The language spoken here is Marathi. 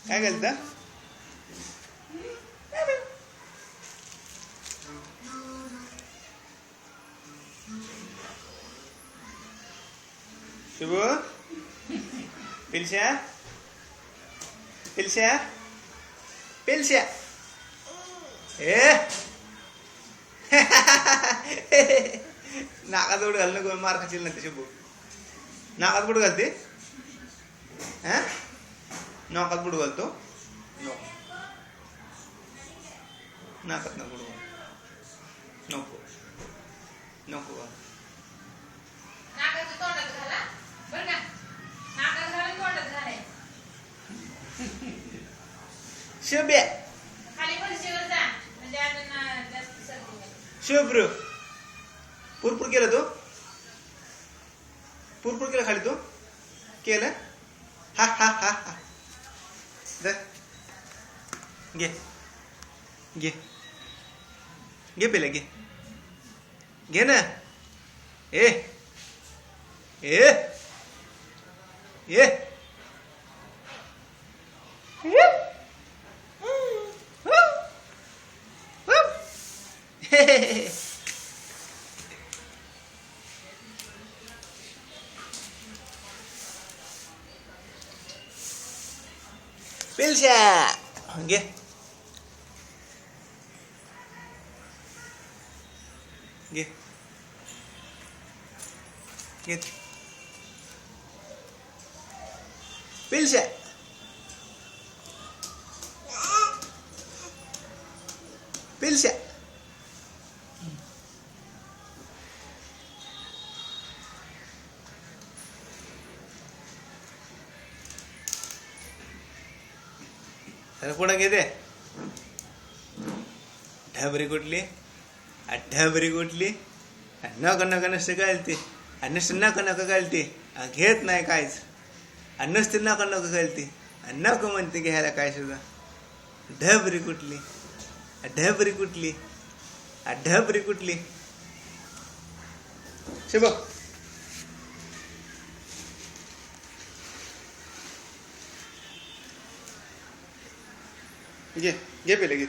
काय घालता शुभ पिलश्या पिलश्या पिलश्या नाकात बुट घाल नको मार खाशील ना ते शुभ नाकात बुट घालते हा नाकात बुट घालतो नाकात नको बुट नको नको शुभ्या शुभ्र पुरपूर केलं तो पुरपूर केलं खाली तो केलं हा हा हा हा घे घे घे पेले घे घे ना ए ए ए पिलश्या घे घे घे पिलश्या पिलश्या अरे पुढं घेते ढबरी कुठली ढबरी कुठली नक नक नसते घालते नुसतं नक नक घालते घेत नाही काहीच नुसते नक नक घालते नको म्हणते घ्यायला काय सुद्धा ढबरी कुठली ढबरी कुठली ढबरी कुठली शुभ घे घे पेले घे